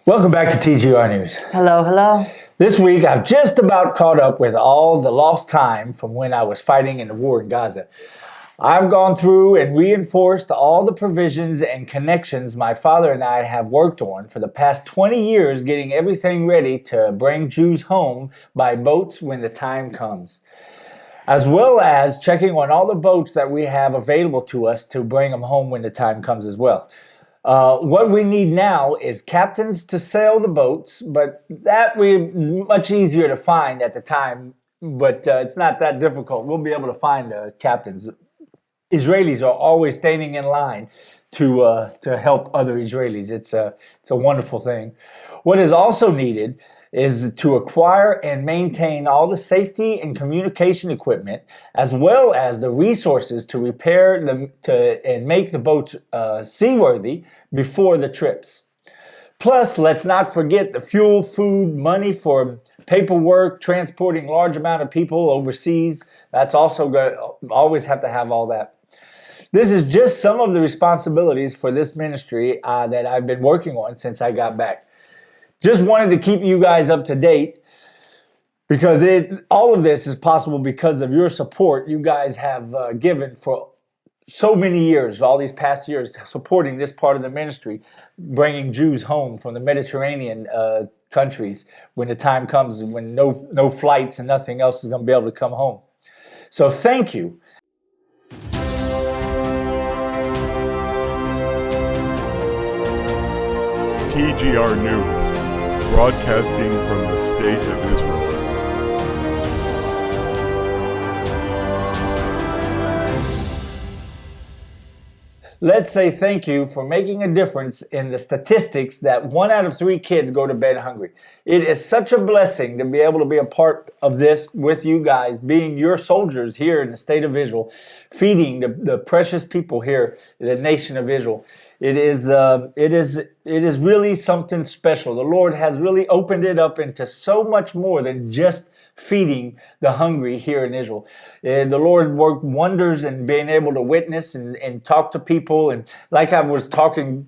Welcome back to TGR News. Hello, hello. This week, I've just about caught up with all the lost time from when I was fighting in the war in Gaza. I've gone through and reinforced all the provisions and connections my father and I have worked on for the past 20 years, getting everything ready to bring Jews home by boats when the time comes, as well as checking on all the boats that we have available to us to bring them home when the time comes as well. What we need now is captains to sail the boats, but that was much easier to find at the time, but it's not that difficult. We'll be able to find captains. Israelis are always standing in line to help other Israelis. It's a wonderful thing. What is also needed is to acquire and maintain all the safety and communication equipment, as well as the resources to repair them and make the boats seaworthy before the trips. Plus, let's not forget the fuel, food, money for paperwork, transporting large amount of people overseas. That's also good. Always have to have all that. This is just some of the responsibilities for this ministry that I've been working on since I got back. Just wanted to keep you guys up to date because all of this is possible because of your support you guys have given for so many years, all these past years, supporting this part of the ministry, bringing Jews home from the Mediterranean countries when the time comes, when no flights and nothing else is going to be able to come home. So thank you. TGR News, broadcasting from the State of Israel. Let's say thank you for making a difference in the statistics that 1 out of 3 kids go to bed hungry. It is such a blessing to be able to be a part of this with you guys, being your soldiers here in the state of Israel, feeding the precious people here, the nation of Israel. It is really something special. The Lord has really opened it up into so much more than just feeding the hungry here in Israel. The Lord worked wonders in being able to witness and talk to people. And like I was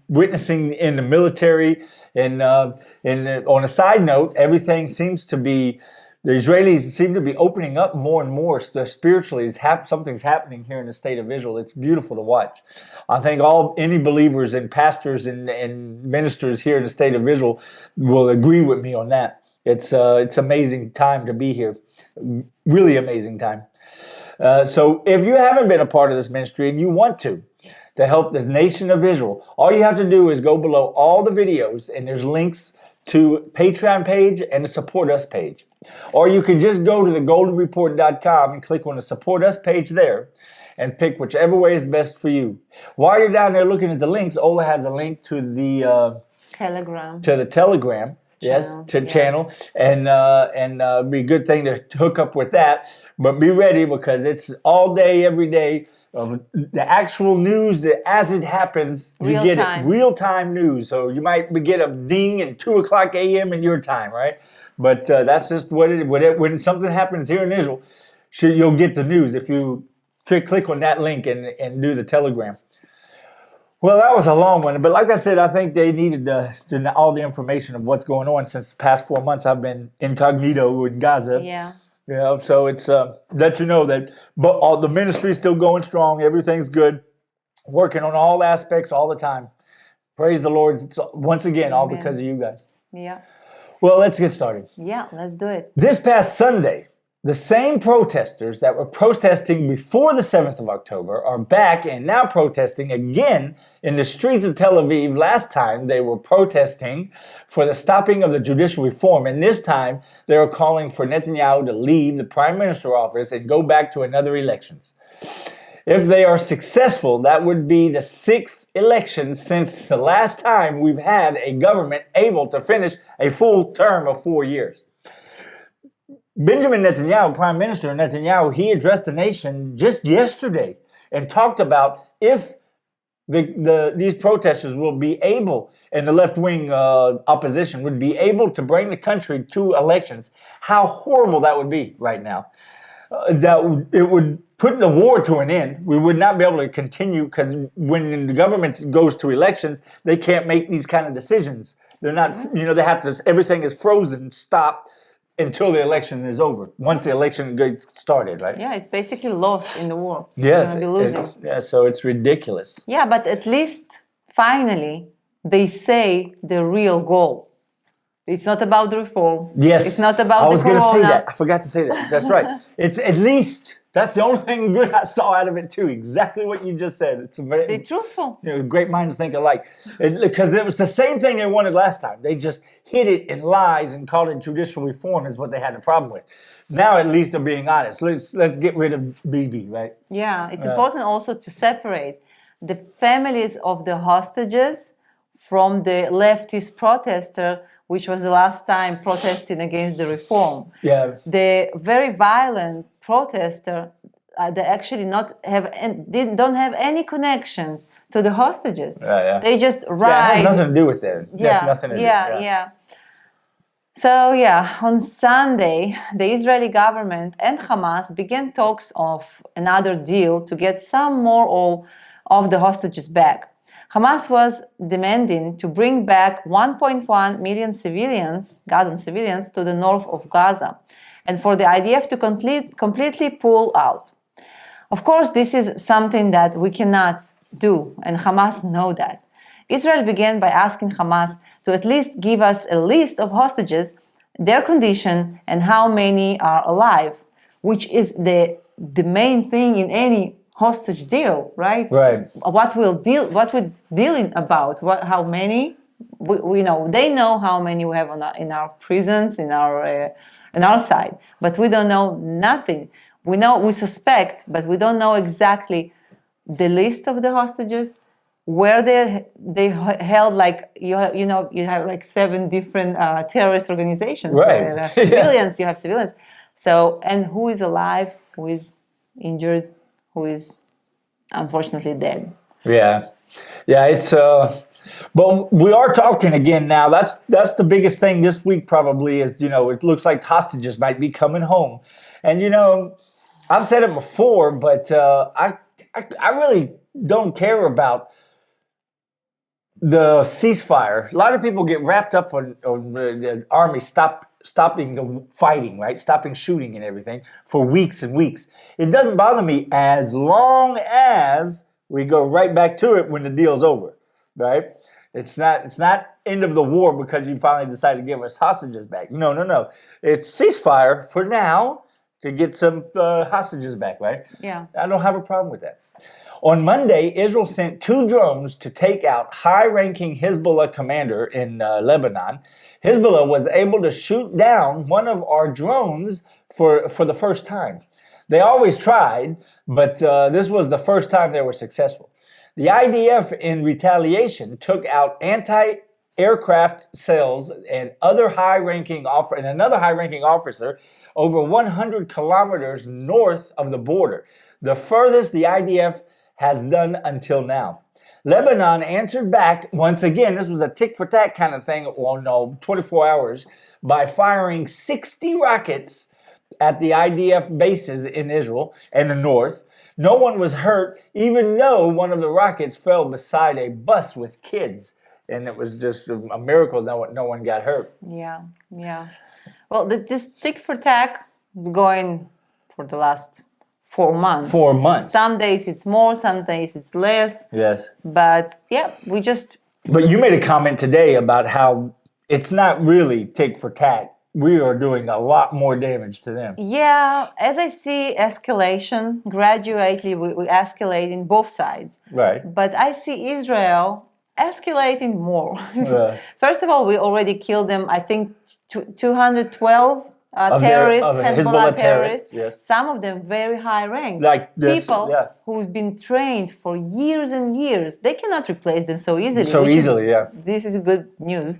witnessing in the military. And on a side note, everything seems to be, the Israelis seem to be opening up more and more spiritually. Something's happening here in the state of Israel. It's beautiful to watch. I think any believers and pastors and ministers here in the state of Israel will agree with me on that. It's amazing time to be here. Really amazing time. So if you haven't been a part of this ministry and you want to help the nation of Israel, all you have to do is go below all the videos and there's links to Patreon page and the Support Us page. Or you can just go to thegoldenreport.com and click on the Support Us page there and pick whichever way is best for you. While you're down there looking at the links, Ola has a link to the Telegram. Channel, and be a good thing to hook up with that. But be ready because it's all day, every day of the actual news that as it happens, you get it real time news. So you might get a ding at 2:00 a.m. in your time, right? But that's just when something happens here in Israel, you'll get the news if you click on that link and do the Telegram. Well, that was a long one, but like I said, I think they needed all the information of what's going on since the past 4 months. I've been incognito in Gaza. Yeah. So it's let you know that all the ministry is still going strong. Everything's good. Working on all aspects all the time. Praise the Lord. It's, once again, all because of you guys. Yeah. Well, let's get started. Yeah, let's do it. This past Sunday, the same protesters that were protesting before the 7th of October are back and now protesting again in the streets of Tel Aviv. Last time they were protesting for the stopping of the judicial reform, and this time they are calling for Netanyahu to leave the prime minister office and go back to another elections. If they are successful, that would be the 6th election since the last time we've had a government able to finish a full term of 4 years. Benjamin Netanyahu, Prime Minister Netanyahu, he addressed the nation just yesterday and talked about if these protesters will be able, and the left-wing opposition would be able to bring the country to elections, how horrible that would be right now. That it would put the war to an end. We would not be able to continue because when the government goes to elections, they can't make these kind of decisions They're not, they have to, everything is frozen, stopped until the election is over. Once the election gets started, right? Yeah, it's basically lost in the war. Yes. We're gonna be losing. So it's ridiculous. Yeah, but at least finally they say the real goal. It's not about the reform. Yes. It's not about I the was going to say corona. that. I forgot to say that. That's right. It's at least, that's the only thing good I saw out of it too. Exactly what you just said. It's a very They're truthful. great minds think alike. Because it was the same thing they wanted last time. They just hid it in lies and called it judicial reform is what they had the problem with. Now at least they're being honest. Let's get rid of Bibi, right? Yeah, it's important also to separate the families of the hostages from the leftist protester, which was the last time protesting against the reform. Yeah. The very violent protester, they actually don't have any connections to the hostages. Yeah. They just Yeah, it ride. has nothing to do with that. Yeah, Nothing to do. yeah. So on Sunday, the Israeli government and Hamas began talks of another deal to get some more of the hostages back. Hamas was demanding to bring back 1.1 million civilians, Gazan civilians, to the north of Gaza, and for the IDF to completely pull out. Of course, this is something that we cannot do, and Hamas know that. Israel began by asking Hamas to at least give us a list of hostages, their condition, and how many are alive, which is the main thing in any hostage deal, right? Right. What we're dealing about, how many, we know. They know how many we have in our prisons, in our side, but we don't know nothing. We suspect, but we don't know exactly the list of the hostages, where they held, like you have like 7 different terrorist organizations. Right. You have civilians. You have civilians. So, and who is alive, who is injured, who is unfortunately dead. Yeah. It's but we are talking again now. That's the biggest thing this week probably is, it looks like hostages might be coming home. And I've said it before, but I really don't care about the ceasefire. A lot of people get wrapped up on the army stopping the fighting, right? Stopping shooting and everything for weeks and weeks. It doesn't bother me as long as we go right back to it when the deal's over, right? It's not end of the war because you finally decided to give us hostages back. No. It's ceasefire for now to get some hostages back, right? Yeah. I don't have a problem with that. On Monday, Israel sent 2 drones to take out high-ranking Hezbollah commander in Lebanon. Hezbollah was able to shoot down one of our drones for the first time. They always tried, but this was the first time they were successful. The IDF, in retaliation, took out anti-aircraft cells and another high-ranking officer over 100 kilometers north of the border, the furthest the IDF has done until now. Lebanon answered back, once again, this was a tick-for-tack kind of thing, 24 hours, by firing 60 rockets at the IDF bases in Israel and the north. No one was hurt, even though one of the rockets fell beside a bus with kids. And it was just a miracle no one got hurt. Yeah. Well, this tick-for-tack is going for the last 4 months. 4 months. Some days it's more, some days it's less. Yes. But But you made a comment today about how it's not really tick for tack. We are doing a lot more damage to them. Yeah, as I see escalation, gradually we escalate in both sides. Right. But I see Israel escalating more. Yeah. First of all, we already killed them, I think, 212 terrorists, Hezbollah terrorists. Yes. Some of them very high ranked. Like this, people yeah. who've been trained for years and years. They cannot replace them so easily. Yeah. This is good news.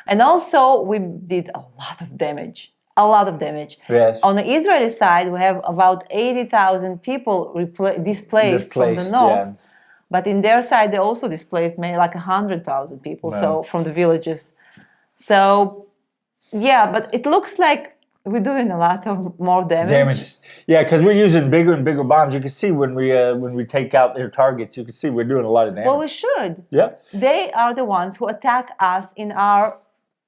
And also, we did a lot of damage. A lot of damage. Yes. On the Israeli side, we have about 80,000 people displaced from the north. Yeah. But in their side, they also displaced maybe like 100,000 people. Wow. So from the villages. So, yeah, but it looks like we're doing a lot of more Damage. Yeah, because we're using bigger and bigger bombs. You can see when we take out their targets, you can see we're doing a lot of damage. Well, we should. Yeah. They are the ones who attack us in our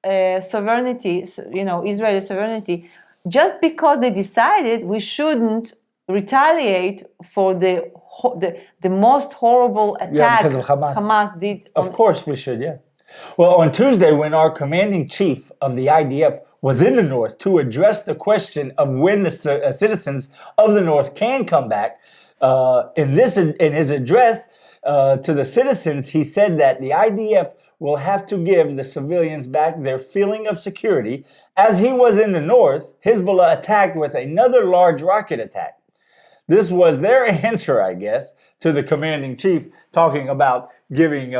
sovereignty, Israeli sovereignty, just because they decided we shouldn't retaliate for the most horrible attack because of Hamas. Hamas did. Of course we should, yeah. Well, on Tuesday, when our commanding chief of the IDF was in the North to address the question of when the citizens of the North can come back, in his address to the citizens, he said that the IDF will have to give the civilians back their feeling of security. As he was in the North, Hezbollah attacked with another large rocket attack. This was their answer, I guess, to the commanding chief, talking about giving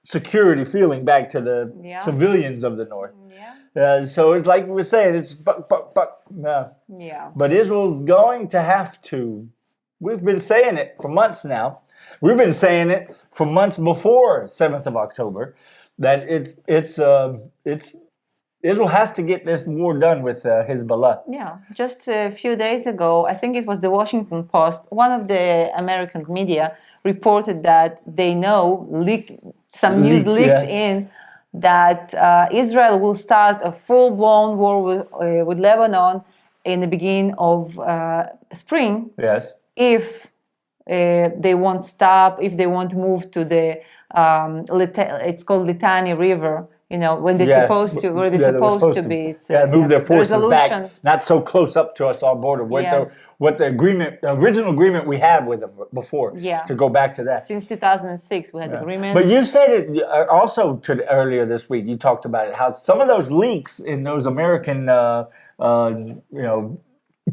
security feeling back to the civilians of the North. Yeah. So it's like we were saying, it's Yeah. But Israel's going to have to. We've been saying it for months now. We've been saying it for months before 7th of October that Israel has to get this war done with Hezbollah. Yeah, just a few days ago, I think it was the Washington Post, one of the American media reported that they know, some news leaked in, that Israel will start a full-blown war with Lebanon in the beginning of spring. Yes. If they won't stop, if they won't move to the, it's called Litani River, when they're supposed to, where they're supposed to be. It's, move their forces back, resolution. not so close up to us, our border. What the original agreement we had with them before, to go back to that. Since 2006, we had agreement. But you said it also earlier this week, you talked about it, how some of those leaks in those American,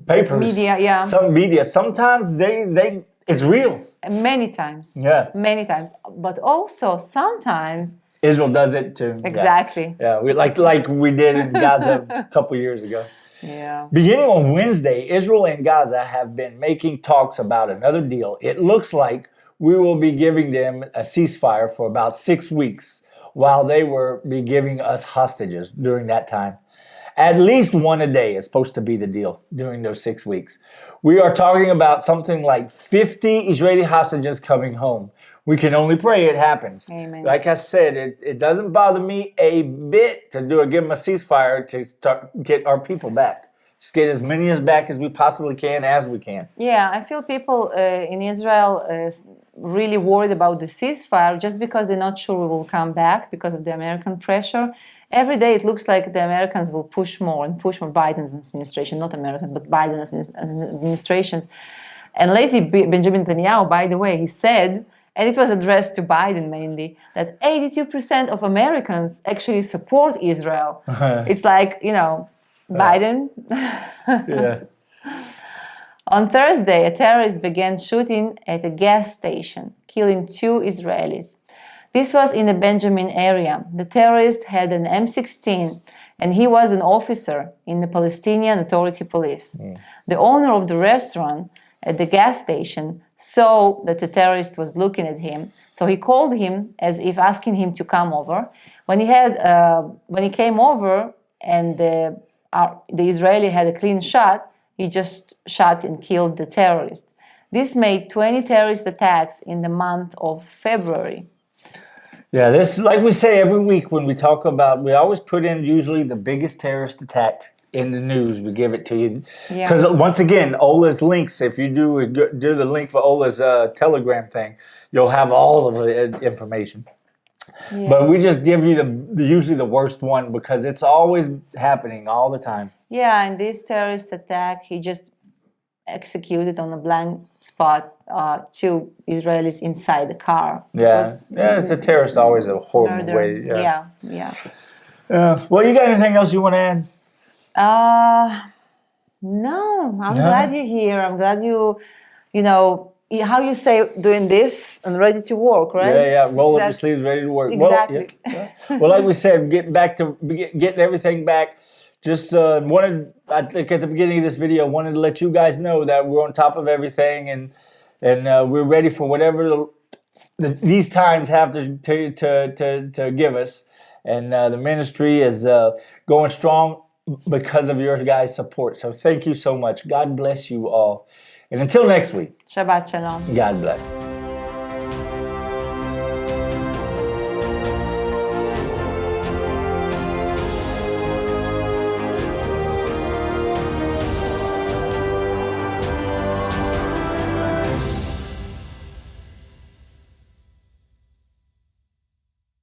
papers. Media, Some media, sometimes it's real. Many times. Yeah. Many times. But also sometimes Israel does it too. Exactly. Yeah, like we did in Gaza a couple years ago. Yeah. Beginning on Wednesday, Israel and Gaza have been making talks about another deal. It looks like we will be giving them a ceasefire for about 6 weeks while they will be giving us hostages during that time. At least one a day is supposed to be the deal during those 6 weeks. We are talking about something like 50 Israeli hostages coming home. We can only pray it happens. Amen. Like I said, it doesn't bother me a bit to give them a ceasefire to get our people back. Just get as many back as we possibly can, as we can. Yeah, I feel people in Israel really worried about the ceasefire just because they're not sure we will come back because of the American pressure. Every day it looks like the Americans will push more and push more, Biden's administration, not Americans, but Biden's administration. And lately, Benjamin Netanyahu, by the way, he said, and it was addressed to Biden mainly, that 82% of Americans actually support Israel. It's like, Biden. Yeah. On Thursday, a terrorist began shooting at a gas station, killing 2 Israelis. This was in the Benjamin area. The terrorist had an M16 and he was an officer in the Palestinian Authority Police. The owner of the restaurant at the gas station saw that the terrorist was looking at him, so he called him as if asking him to come over. When he came over and the Israeli had a clean shot, he just shot and killed the terrorist. This made 20 terrorist attacks in the month of February. Yeah, this, like we say every week when we talk about, we always put in usually the biggest terrorist attack in the news. We give it to you. Because once again, Ola's links, if you do the link for Ola's Telegram thing, you'll have all of the information. Yeah. But we just give you usually the worst one because it's always happening all the time. Yeah, and this terrorist attack, he just executed on a blank spot 2 Israelis inside the car. Yeah, it's a terrorist, always a horrible murder. way. Yeah. Well, you got anything else you want to add? No, I'm glad you're here. I'm glad you how you say doing this and ready to work, right? Yeah, roll up your sleeves, ready to work. Exactly. Well, like we said, getting everything back. Just wanted, I think at the beginning of this video, wanted to let you guys know that we're on top of everything and we're ready for whatever these times have to give us. And the ministry is going strong because of your guys' support. So thank you so much. God bless you all. And until next week, Shabbat Shalom. God bless.